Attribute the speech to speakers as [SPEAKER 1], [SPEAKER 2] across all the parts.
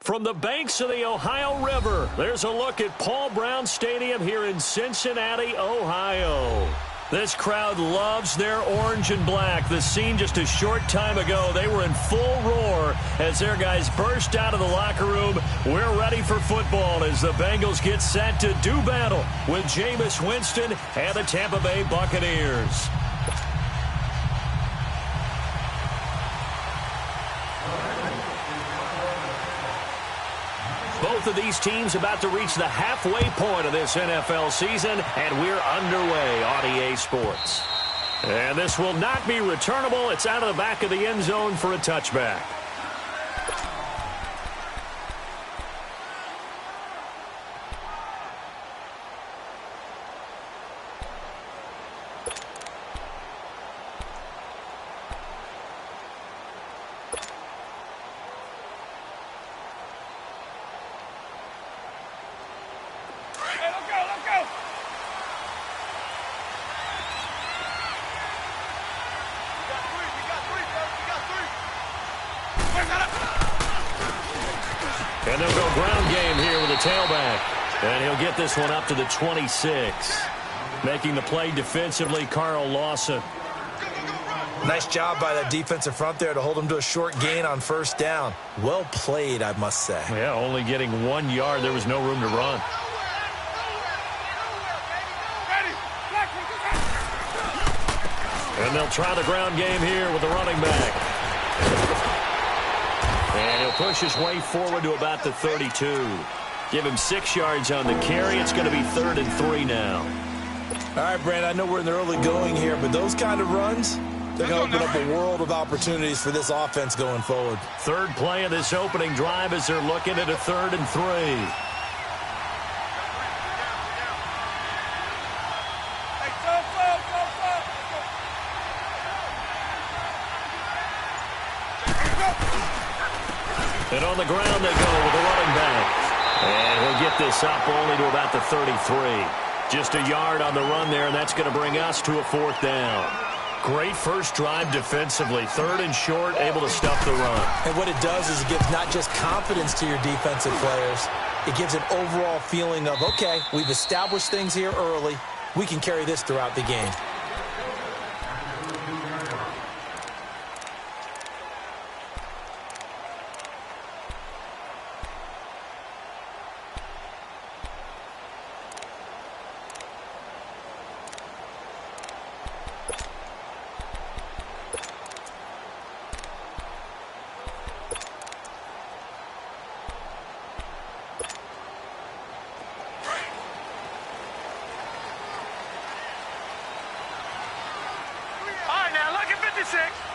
[SPEAKER 1] From the banks of the Ohio River, there's a look at Paul Brown Stadium here in Cincinnati, Ohio. This crowd loves their orange and black. The scene just a short time ago, they were in full roar as their guys burst out of the locker room. We're ready for football as the Bengals get set to do battle with Jameis Winston and the Tampa Bay Buccaneers. Both of these teams about to reach the halfway point of this NFL season, and we're underway on EA Sports. And this will not be returnable. It's out of the back of the end zone for a touchback. And they'll go ground game here with a tailback. And he'll get this one up to the 26. Making the play defensively, Carl Lawson.
[SPEAKER 2] Nice job by that defensive front there to hold him to a short gain on first down. Well played, I must say.
[SPEAKER 1] Yeah, only getting 1 yard. There was no room to run. And they'll try the ground game here with the running back. And he'll push his way forward to about the 32. Give him 6 yards on the carry. It's going to be 3rd and 3 now.
[SPEAKER 2] All right, Brand, I know we're in the early going here, but those kind of runs, they're going to open up a world of opportunities for this offense going forward.
[SPEAKER 1] Third play of this opening drive as they're looking at a 3rd and 3. And on the ground they go with the running back. And he'll get this up only to about the 33. Just a yard on the run there, and that's going to bring us to a 4th down. Great first drive defensively. 3rd and short, able to stuff the run.
[SPEAKER 2] And what it does is it gives not just confidence to your defensive players, it gives an overall feeling of, okay, we've established things here early. We can carry this throughout the game.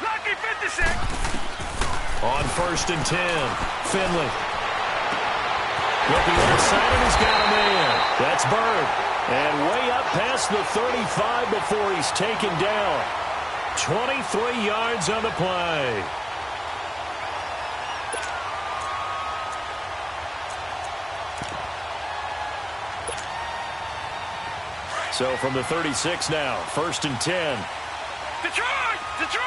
[SPEAKER 3] Lucky 56.
[SPEAKER 1] On 1st and 10, Finley. Looking outside, and he's got a man. That's Bird. And way up past the 35 before he's taken down. 23 yards on the play. So from the 36 now, 1st and 10.
[SPEAKER 3] Detroit! Detroit!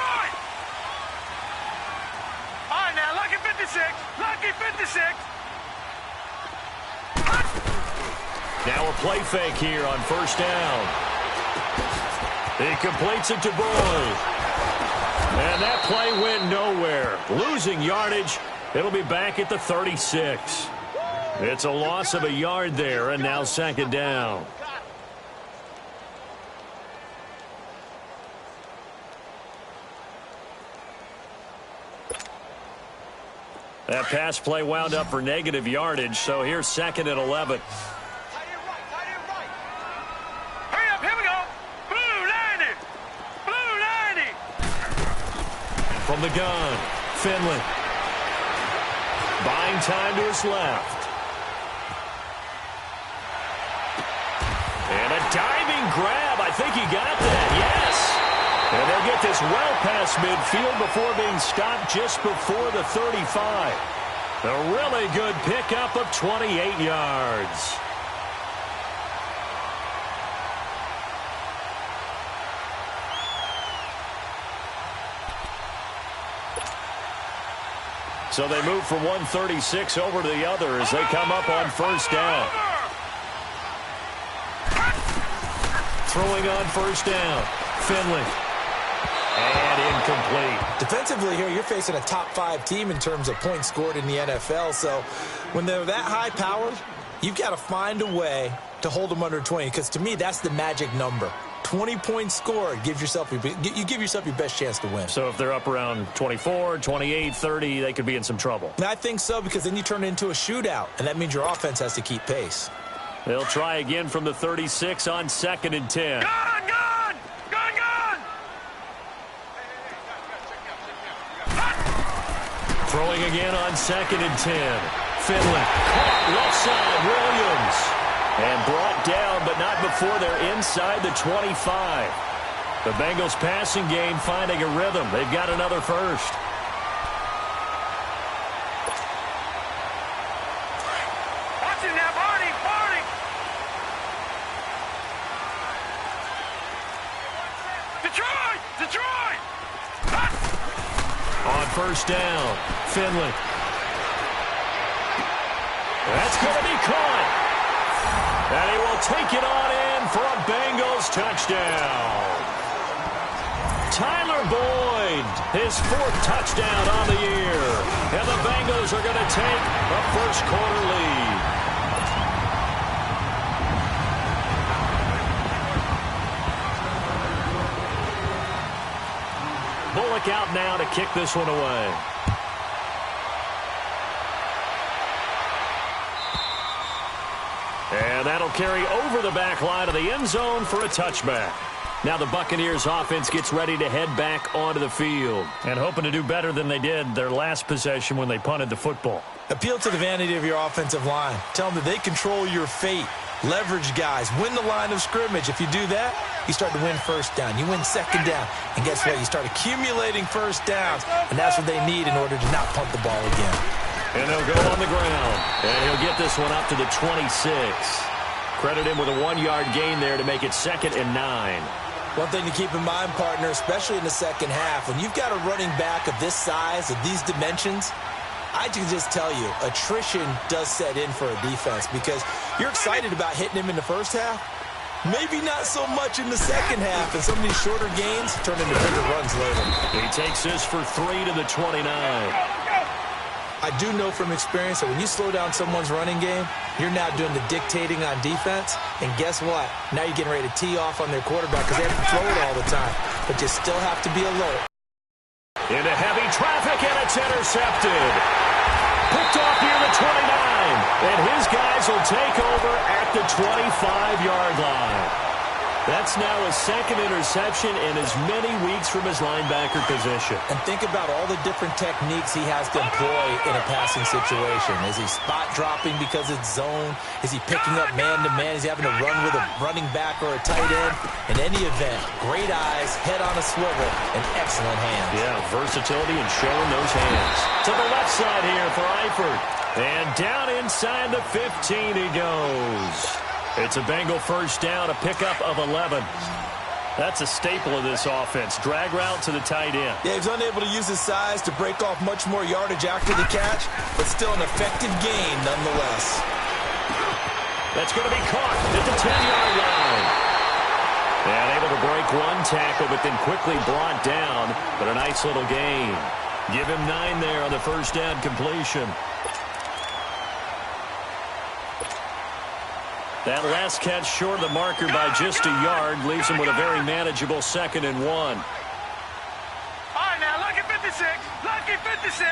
[SPEAKER 3] All right, now, lucky 56. Lucky 56.
[SPEAKER 1] Now a play fake here on 1st down. He completes it to Boyd. And that play went nowhere. Losing yardage. It'll be back at the 36. It's a loss of a yard there, and now 2nd down. That pass play wound up for negative yardage, so here's 2nd and 11.
[SPEAKER 3] Hurry up, here we go. Blue 90. Blue 90.
[SPEAKER 1] From the gun, Finley. Buying time to his left. And a diving grab. I think he got that, yes. And they'll get this well past midfield before being stopped just before the 35. A really good pickup of 28 yards. So they move from 136 over to the other as they come up on first down. Throwing on first down. Finley. And incomplete.
[SPEAKER 2] Defensively here, you're facing a top 5 team in terms of points scored in the NFL. So when they're that high powered, you've got to find a way to hold them under 20. Because to me, that's the magic number. 20 points scored, you give yourself your best chance to win.
[SPEAKER 1] So if they're up around 24, 28, 30, they could be in some trouble.
[SPEAKER 2] And I think so, because then you turn it into a shootout, and that means your offense has to keep pace.
[SPEAKER 1] They'll try again from the 36 on 2nd and 10.
[SPEAKER 3] Gone!
[SPEAKER 1] Throwing again on 2nd and 10. Finley caught left side. Williams. And brought down, but not before they're inside the 25. The Bengals passing game finding a rhythm. They've got another first.
[SPEAKER 3] Watching that Barney! Detroit!
[SPEAKER 1] On first down, Finley. That's going to be caught. And he will take it on in for a Bengals touchdown. Tyler Boyd, his 4th touchdown on the year. And the Bengals are going to take a first-quarter lead. Bullock out now to kick this one away. And that'll carry over the back line of the end zone for a touchback. Now the Buccaneers offense gets ready to head back onto the field and hoping to do better than they did their last possession when they punted the football.
[SPEAKER 2] Appeal to the vanity of your offensive line. Tell them that they control your fate. Leverage guys. Win the line of scrimmage. If you do that, you start to win first down. You win second down. And guess what? You start accumulating first downs. And that's what they need in order to not punt the ball again.
[SPEAKER 1] And they'll go on the ground. And he'll get this one up to the 26. Credit him with a 1-yard gain there to make it 2nd and 9.
[SPEAKER 2] One thing to keep in mind, partner, especially in the second half, when you've got a running back of this size, of these dimensions, I can just tell you, attrition does set in for a defense because you're excited about hitting him in the first half. Maybe not so much in the second half, and some of these shorter gains turn into bigger runs later.
[SPEAKER 1] He takes this for 3 to the 29.
[SPEAKER 2] I do know from experience that when you slow down someone's running game, you're now doing the dictating on defense. And guess what? Now you're getting ready to tee off on their quarterback because they have to throw it all the time. But you still have to be alert.
[SPEAKER 1] Into heavy traffic, and it's intercepted. Picked off near the 29. And his guys will take over at the 25-yard line. That's now his 2nd interception in as many weeks from his linebacker position.
[SPEAKER 2] And think about all the different techniques he has to employ in a passing situation. Is he spot dropping because it's zone? Is he picking up man-to-man? Is he having to run with a running back or a tight end? In any event, great eyes, head on a swivel, and excellent hands.
[SPEAKER 1] Yeah, versatility and showing those hands. To the left side here for Eifert. And down inside the 15 he goes. It's a Bengal first down, a pickup of 11. That's a staple of this offense. Drag route to the tight end.
[SPEAKER 2] Yeah, he's unable to use his size to break off much more yardage after the catch, but still an effective gain nonetheless.
[SPEAKER 1] That's going to be caught at the 10-yard line. And able to break one tackle, but then quickly brought down. But a nice little gain. Give him 9 there on the first down completion. That last catch short of the marker by just a yard leaves him with a very manageable 2nd and 1.
[SPEAKER 3] All right, now, lucky 56. Lucky 56.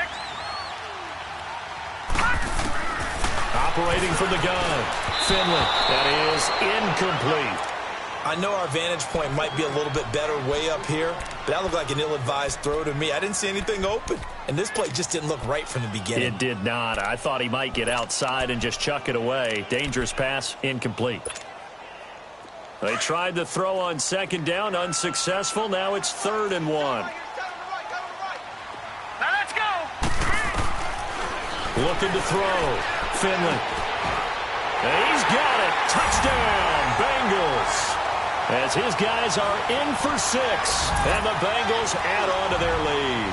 [SPEAKER 1] Operating from the gun. Finley. That is incomplete.
[SPEAKER 2] I know our vantage point might be a little bit better way up here, but that looked like an ill-advised throw to me. I didn't see anything open, and this play just didn't look right from the beginning.
[SPEAKER 1] It did not. I thought he might get outside and just chuck it away. Dangerous pass, incomplete. They tried to throw on 2nd down, unsuccessful. Now it's 3rd and 1.
[SPEAKER 3] Now let's go.
[SPEAKER 1] Looking to throw. Finley. And he's got it. Touchdown, Bengals. As his guys are in for 6, and the Bengals add on to their lead.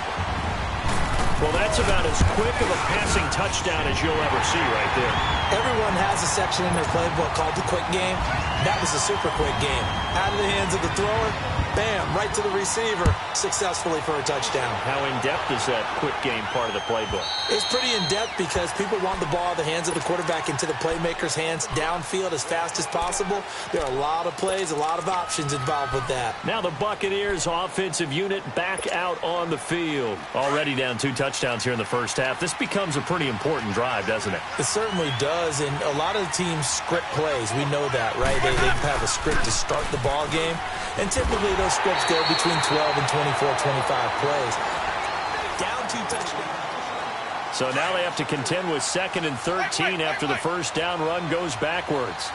[SPEAKER 1] Well, that's about as quick of a passing touchdown as you'll ever see right there.
[SPEAKER 2] Everyone has a section in their playbook called the quick game. That was a super quick game. Out of the hands of the thrower, bam, right to the receiver, successfully for a touchdown.
[SPEAKER 1] How in-depth is that quick game part of the playbook?
[SPEAKER 2] It's pretty in-depth because people want the ball out of the hands of the quarterback into the playmaker's hands downfield as fast as possible. There are a lot of plays, a lot of options involved with that.
[SPEAKER 1] Now the Buccaneers offensive unit back out on the field. Already down 2 touchdowns here in the first half. This becomes a pretty important drive, doesn't it?
[SPEAKER 2] It certainly does, and a lot of the teams script plays. We know that, right? They have a script to start the ball game, and typically those scripts go between 12 and 24, 25 plays. Down 2 touchdowns.
[SPEAKER 1] So now they have to contend with 2nd and 13 after the first down run goes backwards.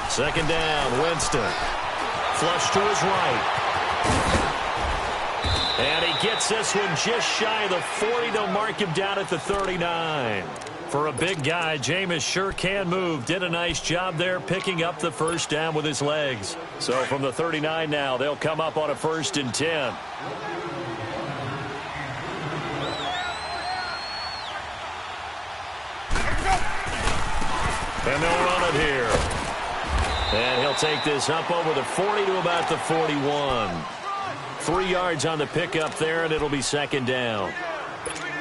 [SPEAKER 1] Second down, Winston. Flush to his right. And he gets this one just shy of the 40. They'll mark him down at the 39. For a big guy, Jameis sure can move. Did a nice job there picking up the first down with his legs. So from the 39 now, they'll come up on a 1st and 10. And they'll run it here. And he'll take this up over the 40 to about the 41. 3 yards on the pickup there, and it'll be 2nd down.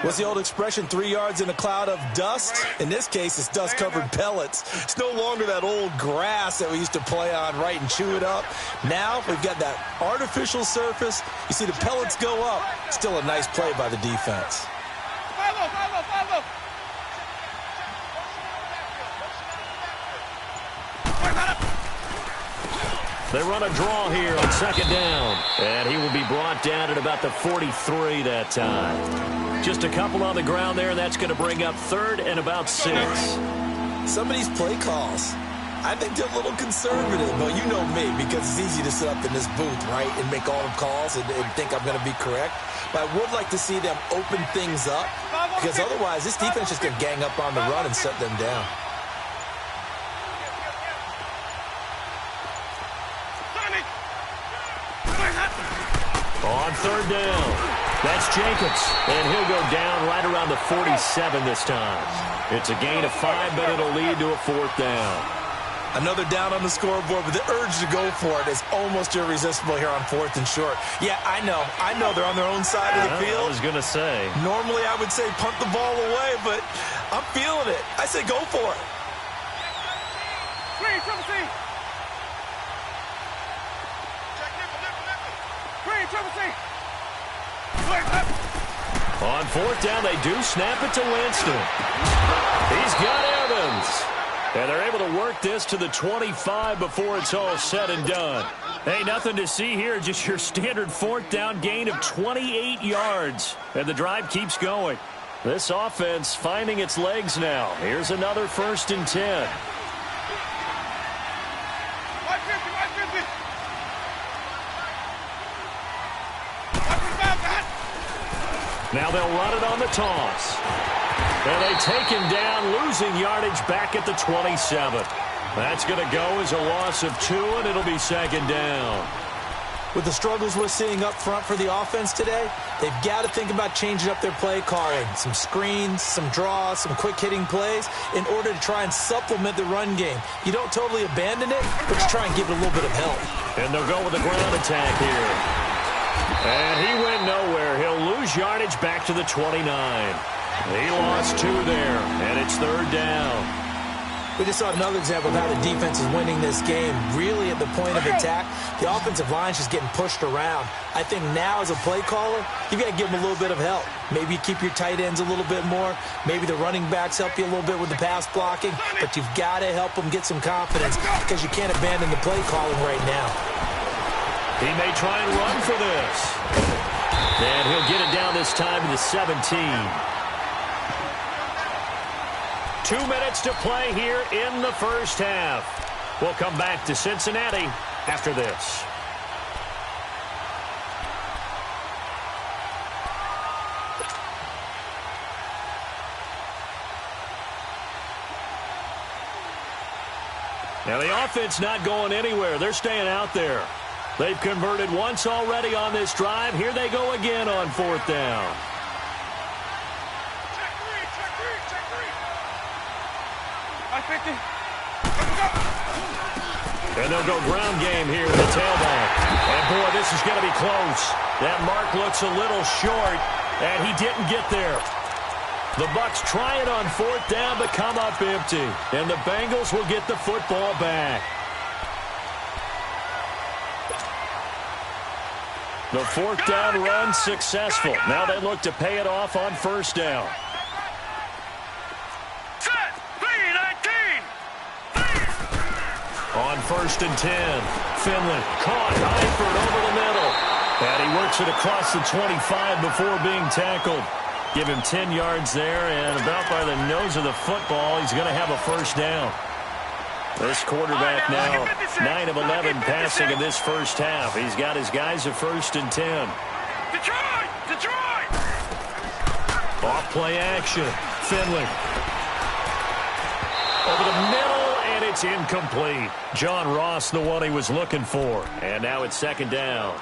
[SPEAKER 2] What's the old expression, 3 yards in a cloud of dust? In this case, it's dust-covered pellets. It's no longer that old grass that we used to play on, right, and chew it up. Now we've got that artificial surface. You see the pellets go up. Still a nice play by the defense.
[SPEAKER 1] They run a draw here on 2nd down. And he will be brought down at about the 43 that time. Just a couple on the ground there, and that's going to bring up 3rd and about 6.
[SPEAKER 2] Some of these play calls, I think they're a little conservative. But you know me, because it's easy to sit up in this booth, right, and make all the calls and think I'm going to be correct. But I would like to see them open things up, because otherwise this defense is going to gang up on the run and shut them down.
[SPEAKER 1] On 3rd down, that's Jacobs, and he'll go down right around the 47 this time. It's a gain of 5, but it'll lead to a 4th down.
[SPEAKER 2] Another down on the scoreboard, but the urge to go for it is almost irresistible here on 4th and short. Yeah, I know they're on their own side of the field.
[SPEAKER 1] I was going to say.
[SPEAKER 2] Normally I would say punt the ball away, but I'm feeling it. I say go for it.
[SPEAKER 1] On 4th down, they do snap it to Winston. He's got Evans. And they're able to work this to the 25 before it's all said and done. Hey, nothing to see here, just your standard 4th down gain of 28 yards. And the drive keeps going. This offense finding its legs now. Here's another 1st and 10. Now they'll run it on the toss. And they take him down, losing yardage back at the 27. That's going to go as a loss of 2, and it'll be 2nd down.
[SPEAKER 2] With the struggles we're seeing up front for the offense today, they've got to think about changing up their play calling. Some screens, some draws, some quick-hitting plays in order to try and supplement the run game. You don't totally abandon it, but you try and give it a little bit of help.
[SPEAKER 1] And they'll go with a ground attack here. And he went nowhere. He'll lose yardage back to the 29. He lost 2 there, and it's 3rd down.
[SPEAKER 2] We just saw another example of how the defense is winning this game. Really at the point of attack, the offensive line's just getting pushed around. I think now as a play caller, you've got to give them a little bit of help. Maybe you keep your tight ends a little bit more. Maybe the running backs help you a little bit with the pass blocking. But you've got to help them get some confidence because you can't abandon the play calling right now.
[SPEAKER 1] He may try and run for this. And he'll get it down this time to the 17. 2 minutes to play here in the first half. We'll come back to Cincinnati after this. Now the offense not going anywhere. They're staying out there. They've converted once already on this drive. Here they go again on fourth down. And they'll go ground game here in the tailback. And, boy, this is going to be close. That mark looks a little short, and he didn't get there. The Bucs try it on fourth down but come up empty. And the Bengals will get the football back. The fourth down run successful. Now they look to pay it off on first down. On first and 10, Finley caught Eifert over the middle. And he works it across the 25 before being tackled. Give him 10 yards there, and about by the nose of the football, he's going to have a first down. This quarterback now 9 of 11 passing in this first half. He's got his guys at first and 10.
[SPEAKER 3] Detroit!
[SPEAKER 1] Off play action. Finley. Over the middle, and it's incomplete. John Ross, the one he was looking for. And now it's second down.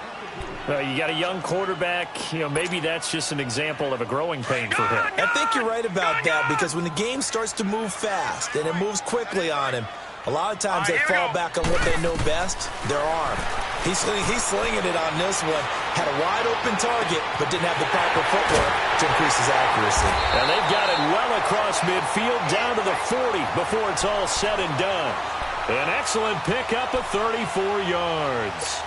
[SPEAKER 1] You got a young quarterback. Maybe that's just an example of a growing pain for him.
[SPEAKER 2] I think you're right about that, because when the game starts to move fast and it moves quickly on him, a lot of times they fall back on what they know best, their arm. He's slinging it on this one. Had a wide-open target, but didn't have the proper footwork to increase his accuracy.
[SPEAKER 1] And they've got it well across midfield, down to the 40 before it's all said and done. An excellent pickup of 34 yards.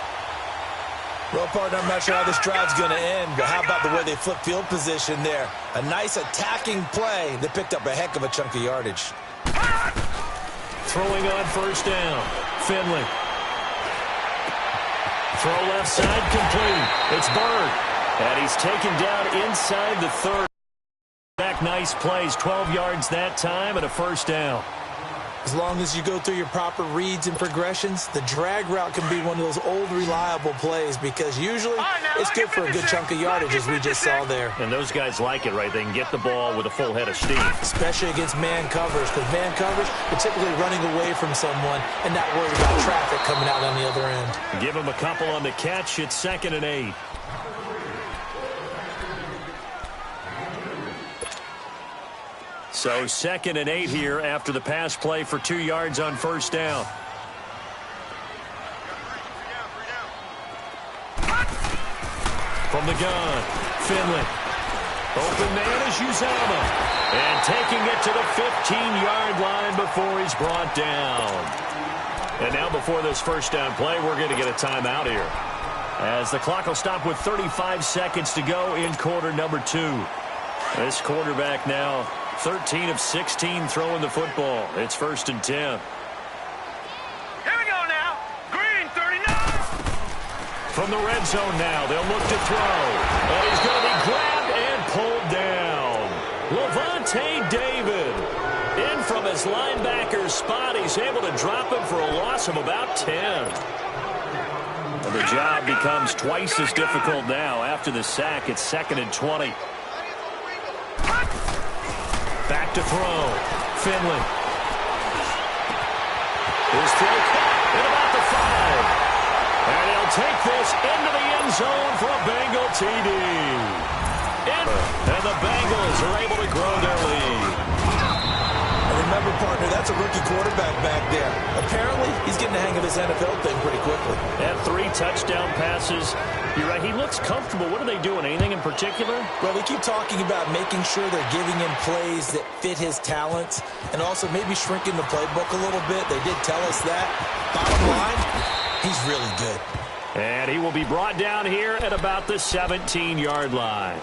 [SPEAKER 2] Well, partner, I'm not sure how this drive's going to end, but how about the way they flip field position there? A nice attacking play that picked up a heck of a chunk of yardage.
[SPEAKER 1] Throwing on first down, Finley. Throw left side complete. It's Bird. And he's taken down inside the 30. Back nice plays, 12 yards that time and a first down.
[SPEAKER 2] As long as you go through your proper reads and progressions, the drag route can be one of those old reliable plays, because usually it's good for a good chunk of yardage, as we just saw there.
[SPEAKER 1] And those guys like it, right? They can get the ball with a full head of steam.
[SPEAKER 2] Especially against man coverage, because man coverage, you're typically running away from someone and not worried about traffic coming out on the other end.
[SPEAKER 1] Give him a couple on the catch. It's 2nd and 8. So 2nd and 8 here after the pass play for 2 yards on first down. From the gun, Finley. Open man is Uzama. And taking it to the 15-yard line before he's brought down. And now before this first down play, we're going to get a timeout here, as the clock will stop with 35 seconds to go in quarter number 2. This quarterback now 13 of 16 throwing the football. It's 1st and 10.
[SPEAKER 3] Here we go now. Green, 39.
[SPEAKER 1] From the red zone now, they'll look to throw. And he's going to be grabbed and pulled down. Levante David. In from his linebacker spot, he's able to drop him for a loss of about 10. And the job becomes twice as difficult now after the sack. It's 2nd and 20. Back to throw. Finley. His throw caught at about the 5. And he'll take this into the end zone for a Bengal TD. And the Bengals are able to grow their lead.
[SPEAKER 2] And remember, partner, that's a rookie quarterback back there. Apparently, he's getting the hang of this NFL thing pretty quickly.
[SPEAKER 1] Had 3 touchdown passes. You're right, he looks comfortable. What are they doing? Anything in particular?
[SPEAKER 2] Well, we keep talking about making sure they're giving him plays that fit his talents, and also maybe shrinking the playbook a little bit. They did tell us that. Bottom line, he's really good.
[SPEAKER 1] And he will be brought down here at about the 17-yard line.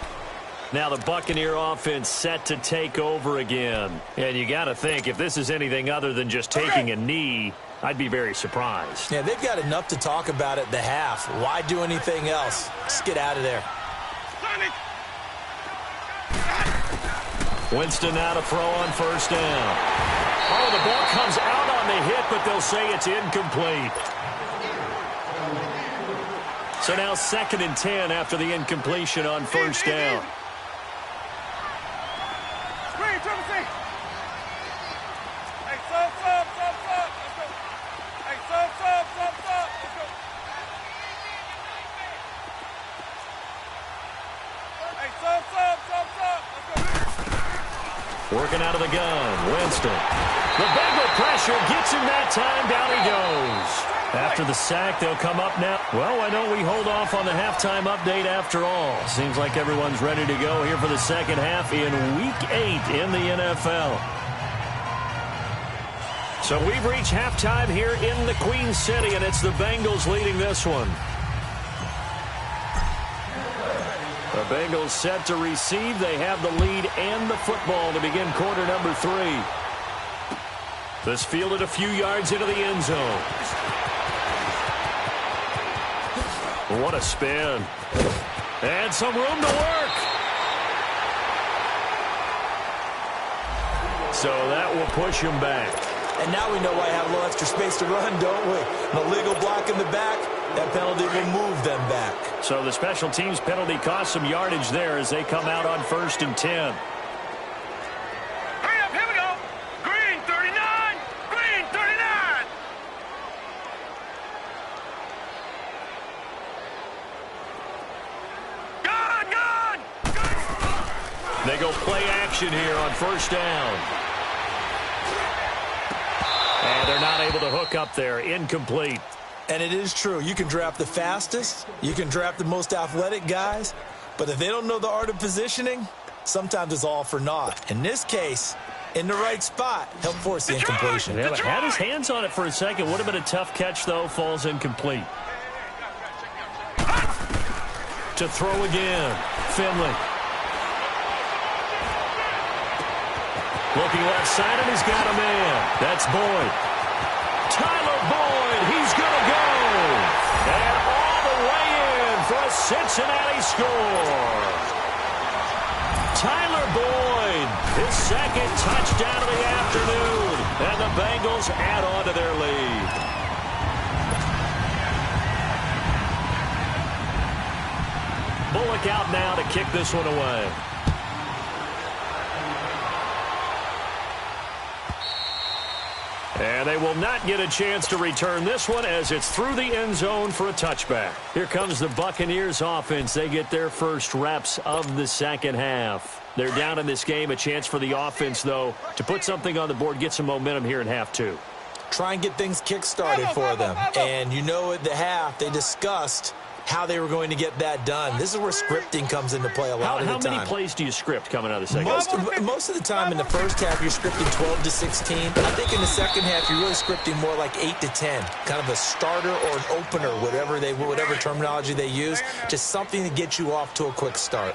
[SPEAKER 1] Now the Buccaneer offense set to take over again. And you got to think, if this is anything other than just taking a knee, I'd be very surprised.
[SPEAKER 2] Yeah, they've got enough to talk about at the half. Why do anything else? Just get out of there.
[SPEAKER 1] Winston now to throw on first down. Oh, the ball comes out on the hit, but they'll say it's incomplete. So now 2nd and 10 after the incompletion on first down. Working out of the gun, Winston. The Bengal pressure gets him that time. Down he goes. After the sack, they'll come up now. Well, why don't we hold off on the halftime update after all? Seems like everyone's ready to go here for the second half in Week 8 in the NFL. So we've reached halftime here in the Queen City, and it's the Bengals leading this one. The Bengals set to receive. They have the lead and the football to begin quarter number 3. This fielded a few yards into the end zone. What a spin. And some room to work. So that will push him back.
[SPEAKER 2] And now we know why I have a little extra space to run, don't we? An illegal block in the back. That penalty will move them back.
[SPEAKER 1] So the special teams penalty cost some yardage there as they come out on 1st and 10.
[SPEAKER 3] Hurry up, here we go. Green 39. Green 39. Gone.
[SPEAKER 1] They go play action here on 1st down. And they're not able to hook up there. Incomplete.
[SPEAKER 2] And it is true. You can draft the fastest. You can draft the most athletic guys. But if they don't know the art of positioning, sometimes it's all for naught. In this case, in the right spot, help force the incompletion.
[SPEAKER 1] Yeah, but had his hands on it for a second. Would have been a tough catch, though. Falls incomplete. To throw again. Finley. Looking left side, and he's got a man. That's Boyd. Tyler Boyd, he's going to go. And all the way in for a Cincinnati score. Tyler Boyd, his second touchdown of the afternoon. And the Bengals add on to their lead. Bullock out now to kick this one away. And they will not get a chance to return this one as it's through the end zone for a touchback. Here comes the Buccaneers offense. They get their first reps of the second half. They're down in this game. A chance for the offense, though, to put something on the board, get some momentum here in half 2.
[SPEAKER 2] Try and get things kick-started for them. And you know at the half, they discussed how they were going to get that done. This is where scripting comes into play a lot of the time.
[SPEAKER 1] How many plays do you script coming out of the second half?
[SPEAKER 2] Most of the time in the first half, you're scripting 12 to 16. I think in the second half, you're really scripting more like 8 to 10. Kind of a starter or an opener, whatever terminology they use. Just something to get you off to a quick start.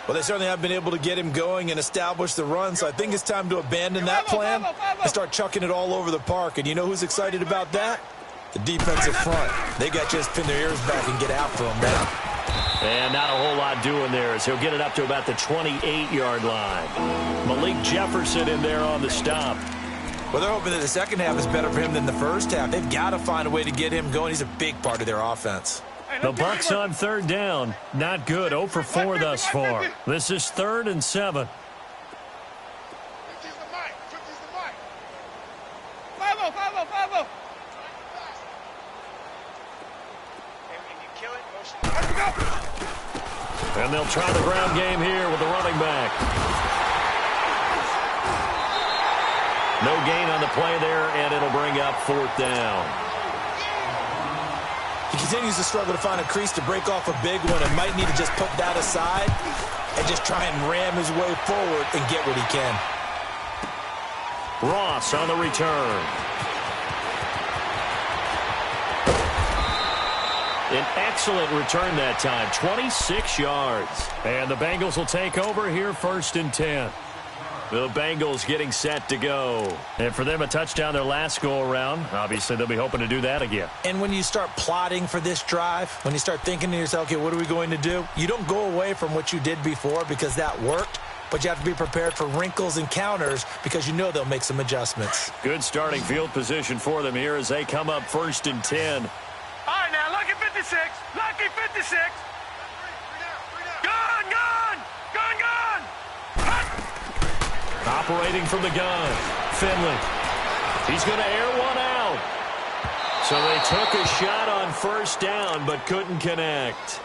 [SPEAKER 2] Well, they certainly have been able to get him going and establish the run, so I think it's time to abandon that plan and start chucking it all over the park. And you know who's excited about that? The defensive front. They got to just pin their ears back and get after him now.
[SPEAKER 1] And not a whole lot doing there as he'll get it up to about the 28-yard line. Malik Jefferson in there on the stop.
[SPEAKER 2] Well, they're hoping that the second half is better for him than the first half. They've got to find a way to get him going. He's a big part of their offense.
[SPEAKER 1] The Bucs on 3rd down. Not good. 0 for 4 thus far. This is 3rd and 7. And they'll try the ground game here with the running back. No gain on the play there, and it'll bring up 4th down.
[SPEAKER 2] He continues to struggle to find a crease to break off a big one and might need to just put that aside and just try and ram his way forward and get what he can.
[SPEAKER 1] Ross on the return. An excellent return that time, 26 yards. And the Bengals will take over here 1st and 10. The Bengals getting set to go. And for them, a touchdown their last go-around. Obviously, they'll be hoping to do that again.
[SPEAKER 2] And when you start plotting for this drive, when you start thinking to yourself, okay, what are we going to do? You don't go away from what you did before because that worked. But you have to be prepared for wrinkles and counters because you know they'll make some adjustments.
[SPEAKER 1] Good starting field position for them here as they come up 1st and 10.
[SPEAKER 3] All right, now, lucky 56. Lucky 56. Gone.
[SPEAKER 1] Operating from the gun. Finley. He's going to air one out. So they took a shot on 1st down but couldn't connect.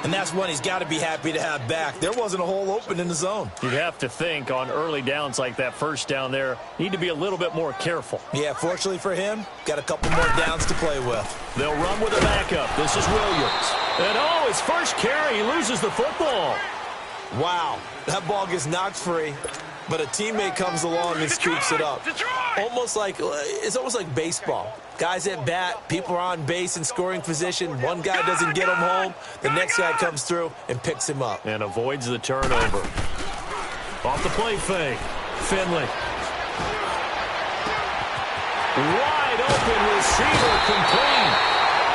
[SPEAKER 2] And that's one he's got to be happy to have back. There wasn't a hole open in the zone.
[SPEAKER 1] You'd have to think on early downs like that first down there, need to be a little bit more careful.
[SPEAKER 2] Yeah, fortunately for him, got a couple more downs to play with.
[SPEAKER 1] They'll run with a backup. This is Williams. And oh, his first carry, he loses the football.
[SPEAKER 2] Wow, that ball gets knocked free, but a teammate comes along and scoops it up. It's almost like baseball. Guys at bat, people are on base in scoring position. One guy doesn't get him home. The next guy comes through and picks him up.
[SPEAKER 1] And avoids the turnover. Off the play fake. Finley. Wide open receiver complete.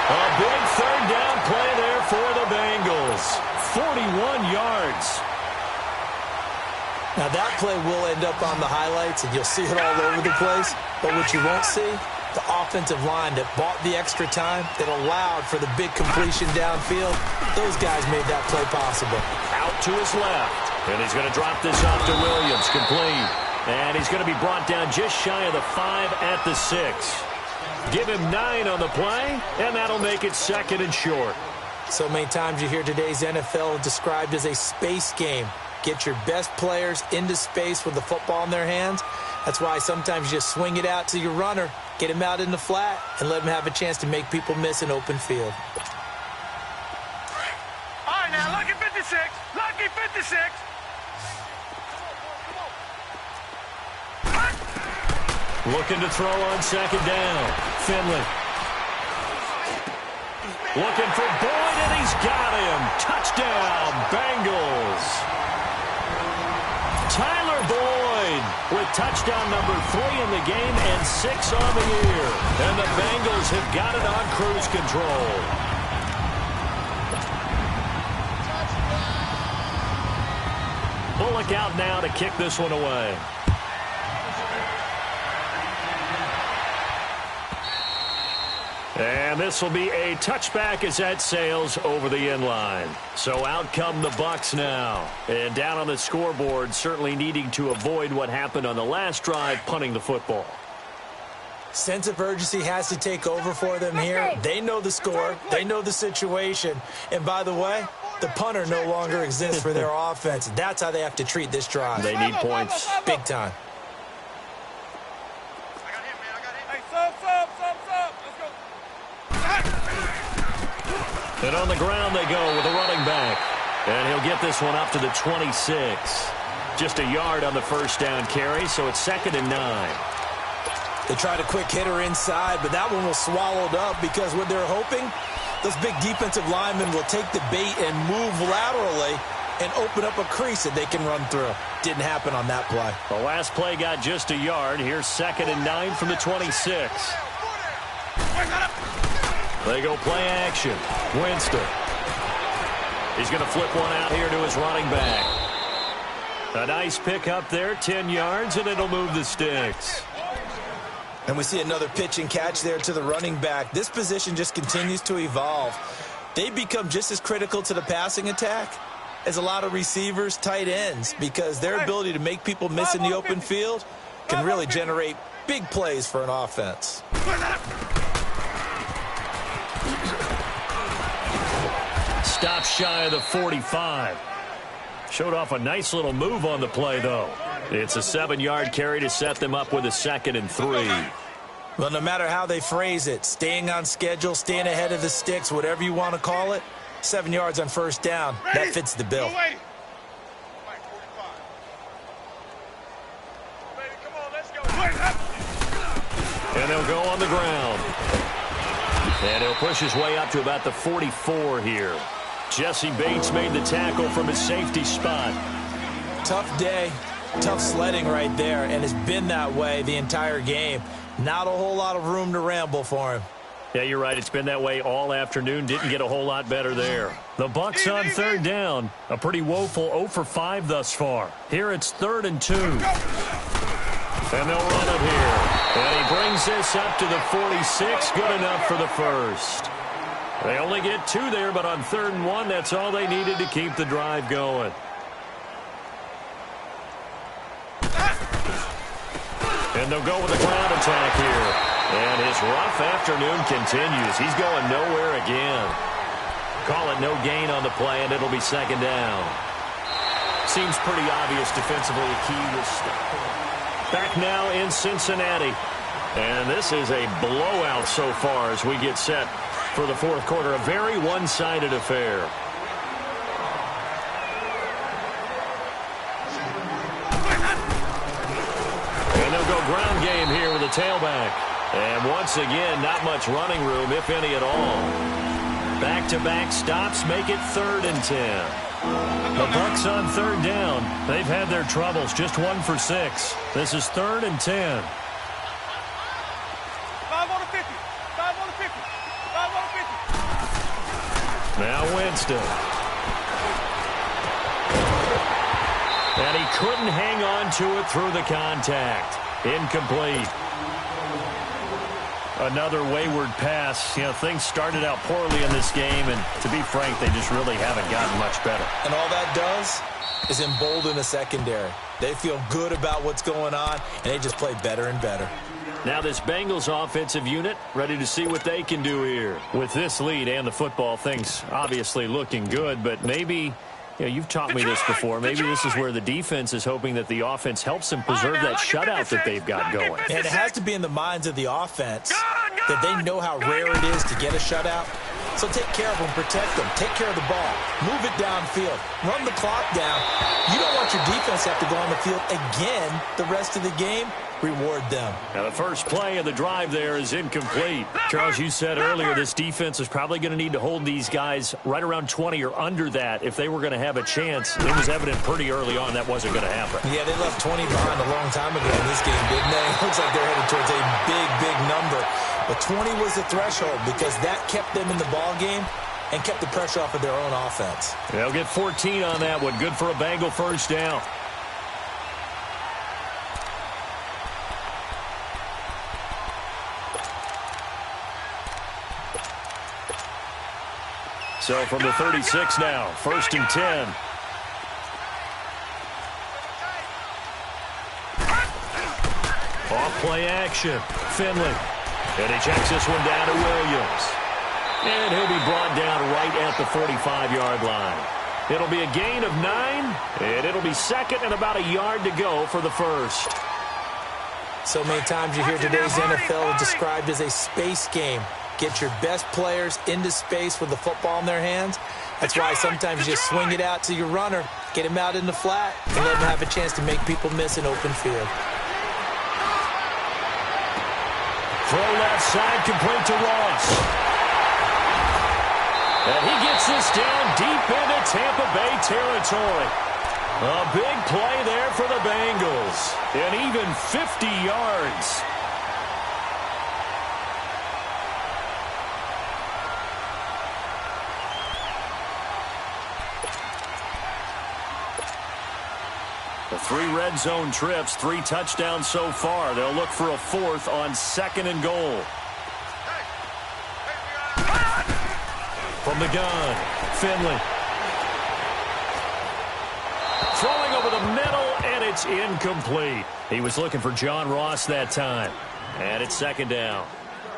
[SPEAKER 1] A big third down play there for the Bengals. 41 yards.
[SPEAKER 2] Now that play will end up on the highlights, and you'll see it all over the place. But what you won't see, the offensive line that bought the extra time, that allowed for the big completion downfield, those guys made that play possible.
[SPEAKER 1] Out to his left. And he's going to drop this off to Williams. Complete. And he's going to be brought down just shy of the 5 at the 6. Give him 9 on the play, and that'll make it second and short.
[SPEAKER 2] So many times you hear today's NFL described as a space game. Get your best players into space with the football in their hands. That's why sometimes you just swing it out to your runner, get him out in the flat, and let him have a chance to make people miss an open field.
[SPEAKER 3] All right, now, lucky 56. Lucky 56.
[SPEAKER 1] Looking to throw on second down. Finley. Looking for Boyd, and he's got him. Touchdown, Bengals. Tyler Boyd with touchdown number 3 in the game and 6 on the year. And the Bengals have got it on cruise control. Bullock out now to kick this one away. And this will be a touchback as that sails over the end line. So out come the Bucs now. And down on the scoreboard, certainly needing to avoid what happened on the last drive, punting the football.
[SPEAKER 2] Sense of urgency has to take over for them here. They know the score. They know the situation. And by the way, the punter no longer exists for their offense. That's how they have to treat this drive.
[SPEAKER 1] They need points.
[SPEAKER 2] Big time.
[SPEAKER 1] And on the ground they go with a running back. And he'll get this one up to the 26. Just a yard on the first down carry, so it's 2nd and 9.
[SPEAKER 2] They tried a quick hitter inside, but that one was swallowed up because what they're hoping, those big defensive linemen will take the bait and move laterally and open up a crease that they can run through. Didn't happen on that play.
[SPEAKER 1] The last play got just a yard. Here's 2nd and 9 from the 26. They go play action. Winston. He's going to flip one out here to his running back. A nice pick up there, 10 yards, and it'll move the sticks.
[SPEAKER 2] And we see another pitch and catch there to the running back. This position just continues to evolve. They become just as critical to the passing attack as a lot of receivers, tight ends, because their ability to make people miss in the open field can really generate big plays for an offense.
[SPEAKER 1] Stop shy of the 45. Showed off a nice little move on the play, though. It's a 7-yard carry to set them up with a 2nd and 3.
[SPEAKER 2] Well, no matter how they phrase it, staying on schedule, staying ahead of the sticks, whatever you want to call it, 7 yards on first down, that fits the bill.
[SPEAKER 1] And they'll go on the ground. And he'll push his way up to about the 44 here. Jesse Bates made the tackle from his safety spot.
[SPEAKER 2] Tough day, tough sledding right there, and it's been that way the entire game. Not a whole lot of room to ramble for him.
[SPEAKER 1] Yeah, you're right. It's been that way all afternoon. Didn't get a whole lot better there. The Bucs on third down. A pretty woeful 0 for 5 thus far. Here it's 3rd and 2. And they'll run it here. And he brings this up to the 46. Good enough for the first. They only get 2 there, but on 3rd and 1, that's all they needed to keep the drive going. And they'll go with the ground attack here. And his rough afternoon continues. He's going nowhere again. Call it no gain on the play, and it'll be second down. Seems pretty obvious defensively. A key was back now in Cincinnati. And this is a blowout so far as we get set for the fourth quarter. A very one-sided affair. And they'll go ground game here with a tailback. And once again, not much running room, if any at all. Back-to-back stops make it 3rd and 10. The Bucs on 3rd down. They've had their troubles, just 1 for 6. This is 3rd and 10.
[SPEAKER 3] 5 on the 50. 5 on the 50. 5 on the 50.
[SPEAKER 1] Now Winston. And he couldn't hang on to it through the contact. Incomplete. Another wayward pass. You know, things started out poorly in this game, and to be frank, they just really haven't gotten much better.
[SPEAKER 2] And all that does is embolden the secondary. They feel good about what's going on, and they just play better and better.
[SPEAKER 1] Now this Bengals offensive unit ready to see what they can do here. With this lead and the football, things obviously looking good, but maybe, you know, you've taught me this before. Maybe this is where the defense is hoping that the offense helps them preserve that shutout that they've got going.
[SPEAKER 2] And it has to be in the minds of the offense that they know how rare it is to get a shutout. So take care of them, protect them, take care of the ball, move it downfield, run the clock down. You don't want your defense to have to go on the field again the rest of the game. Reward them.
[SPEAKER 1] Now the first play of the drive there is incomplete. Charles, you said earlier this defense is probably going to need to hold these guys right around 20 or under that if they were going to have a chance. It was evident pretty early on that wasn't going to happen.
[SPEAKER 2] Yeah, they left 20 behind a long time ago in this game, didn't they? It looks like they're headed towards a big, big number. But 20 was the threshold because that kept them in the ball game and kept the pressure off of their own offense.
[SPEAKER 1] They'll get 14 on that one. Good for a Bengal first down. So from the 36 now, 1st and 10. Off play action. Finley. And he checks this one down to Williams. And he'll be brought down right at the 45-yard line. It'll be a gain of 9, and it'll be second and about a yard to go for the first.
[SPEAKER 2] So many times you hear today's NFL described as a space game. Get your best players into space with the football in their hands. That's why sometimes you just swing it out to your runner, get him out in the flat, and let him have a chance to make people miss an open field.
[SPEAKER 1] Throw left side, complete to Ross. And he gets this down deep into Tampa Bay territory. A big play there for the Bengals. And even 50 yards. The 3 red zone trips, 3 touchdowns so far. They'll look for a 4th on 2nd and goal. From the gun, Finley. Throwing over the middle, and it's incomplete. He was looking for John Ross that time. And it's 2nd down.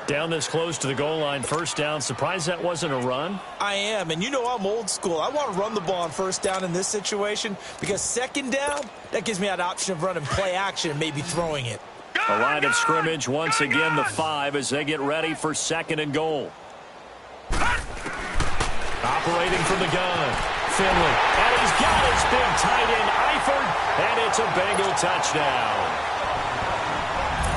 [SPEAKER 1] Down this close to the goal line, 1st down. Surprised that wasn't a run?
[SPEAKER 2] I am, and you know I'm old school. I want to run the ball on 1st down in this situation because 2nd down, that gives me that option of running play action and maybe throwing it.
[SPEAKER 1] A line of scrimmage, once again the 5 as they get ready for 2nd and goal. Operating from the gun, Finley. And he's got his big tight end, Eifert, and it's a Bengal touchdown.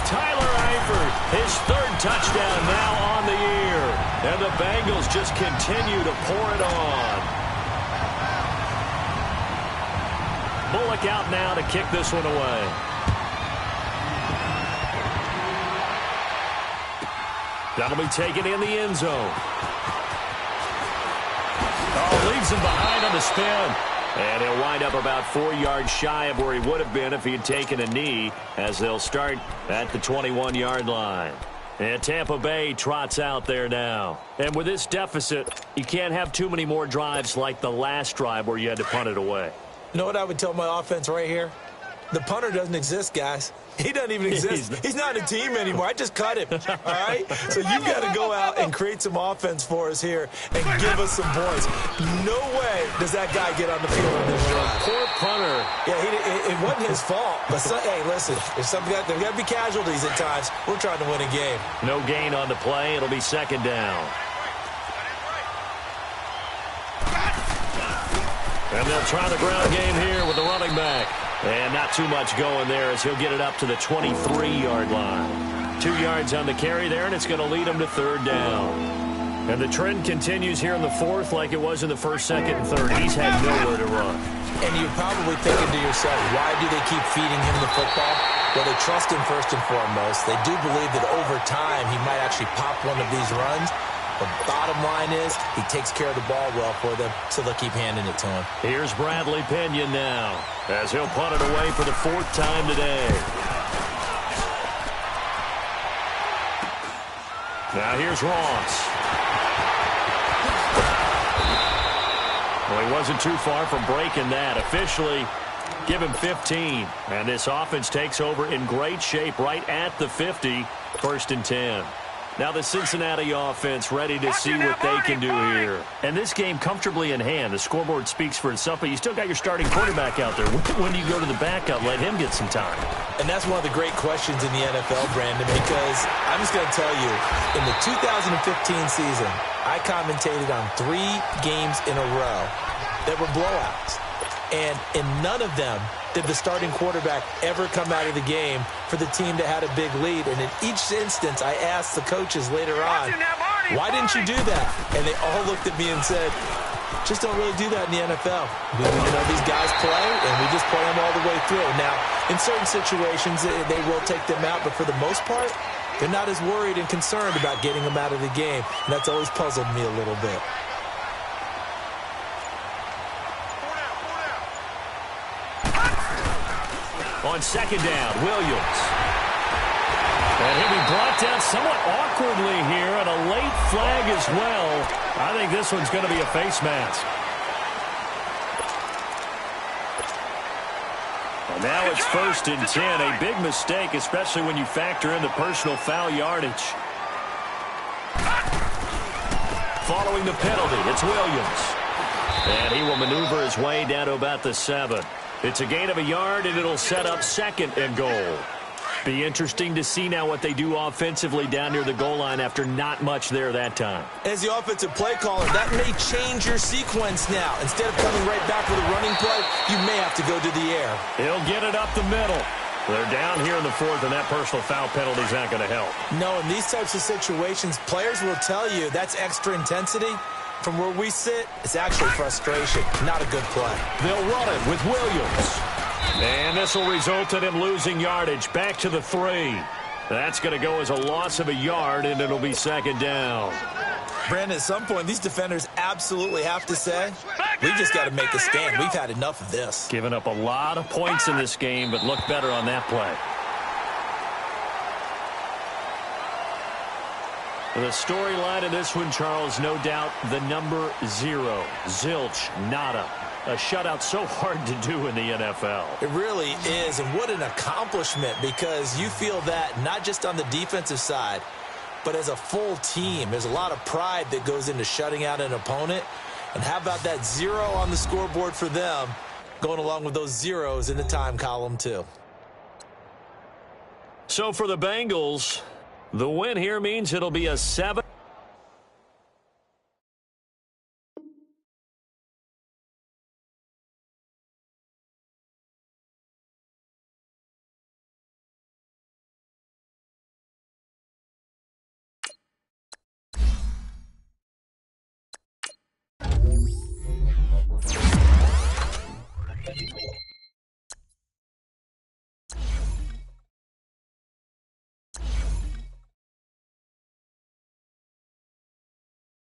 [SPEAKER 1] Tyler Eifert, his 3rd touchdown now on the year. And the Bengals just continue to pour it on. Bullock out now to kick this one away. That'll be taken in the end zone. Oh, leaves him behind on the spin. And he'll wind up about 4 yards shy of where he would have been if he had taken a knee, as they'll start at the 21-yard line. And Tampa Bay trots out there now. And with this deficit, you can't have too many more drives like the last drive where you had to punt it away.
[SPEAKER 2] You know what I would tell my offense right here? The punter doesn't exist, guys. He doesn't even exist. He's not a team anymore. I just cut him, all right? So you've got to go out and create some offense for us here and give us some points. No way does that guy get on the field on this drive.
[SPEAKER 1] Poor punter.
[SPEAKER 2] Yeah, it wasn't his fault. But, hey, listen, there's got to be casualties at times. We're trying to win a game.
[SPEAKER 1] No gain on the play. It'll be second down. And they'll try the ground game here with the running back. And not too much going there as he'll get it up to the 23-yard line. 2 yards on the carry there, and it's going to lead him to third down. And the trend continues here in the fourth like it was in the first, second, and third. He's had nowhere to run.
[SPEAKER 2] And you're probably thinking to yourself, why do they keep feeding him the football? Well, they trust him first and foremost. They do believe that over time he might actually pop one of these runs. The bottom line is he takes care of the ball well for them, so they'll keep handing it to him.
[SPEAKER 1] Here's Bradley Pinion now as he'll punt it away for the 4th time today. Now here's Ross. Well, he wasn't too far from breaking that. Officially, give him 15. And this offense takes over in great shape right at the 50. 1st and 10. Now the Cincinnati offense ready to see what they can do here. And this game comfortably in hand. The scoreboard speaks for itself, but you still got your starting quarterback out there. When do you go to the backup, let him get some time?
[SPEAKER 2] And that's one of the great questions in the NFL, Brandon, because I'm just going to tell you, in the 2015 season, I commentated on 3 games in a row that were blowouts. And in none of them did the starting quarterback ever come out of the game for the team that had a big lead. And in each instance, I asked the coaches later on, why didn't you do that? And they all looked at me and said, just don't really do that in the NFL. These guys play, and we just play them all the way through. Now, in certain situations, they will take them out, but for the most part, they're not as worried and concerned about getting them out of the game. And that's always puzzled me a little bit.
[SPEAKER 1] On second down, Williams. And he'll be brought down somewhat awkwardly here, and a late flag as well. I think this one's going to be a face mask. And now it's 1st and 10. A big mistake, especially when you factor in the personal foul yardage. Following the penalty, it's Williams. And he will maneuver his way down to about the 7. It's a gain of a yard, and it'll set up 2nd and goal. Be interesting to see now what they do offensively down near the goal line after not much there that time.
[SPEAKER 2] As the offensive play caller, that may change your sequence now. Instead of coming right back with a running play, you may have to go to the air.
[SPEAKER 1] He'll get it up the middle. They're down here in the 4th, and that personal foul penalty is not going to help.
[SPEAKER 2] No, in these types of situations, players will tell you that's extra intensity. From where we sit, it's actually frustration, not a good play.
[SPEAKER 1] They'll run it with Williams. And this will result in him losing yardage back to the 3. That's going to go as a loss of a yard, and it'll be 2nd down.
[SPEAKER 2] Brandon, at some point, these defenders absolutely have to say, we've just got to make a stand. We've had enough of this.
[SPEAKER 1] Giving up a lot of points in this game, but look better on that play. The storyline of this one, Charles, no doubt the number 0. Zilch, nada. A shutout so hard to do in the NFL.
[SPEAKER 2] It really is, and what an accomplishment, because you feel that not just on the defensive side, but as a full team. There's a lot of pride that goes into shutting out an opponent. And how about that 0 on the scoreboard for them, going along with those zeros in the time column too.
[SPEAKER 1] So for the Bengals, the win here means it'll be a 7.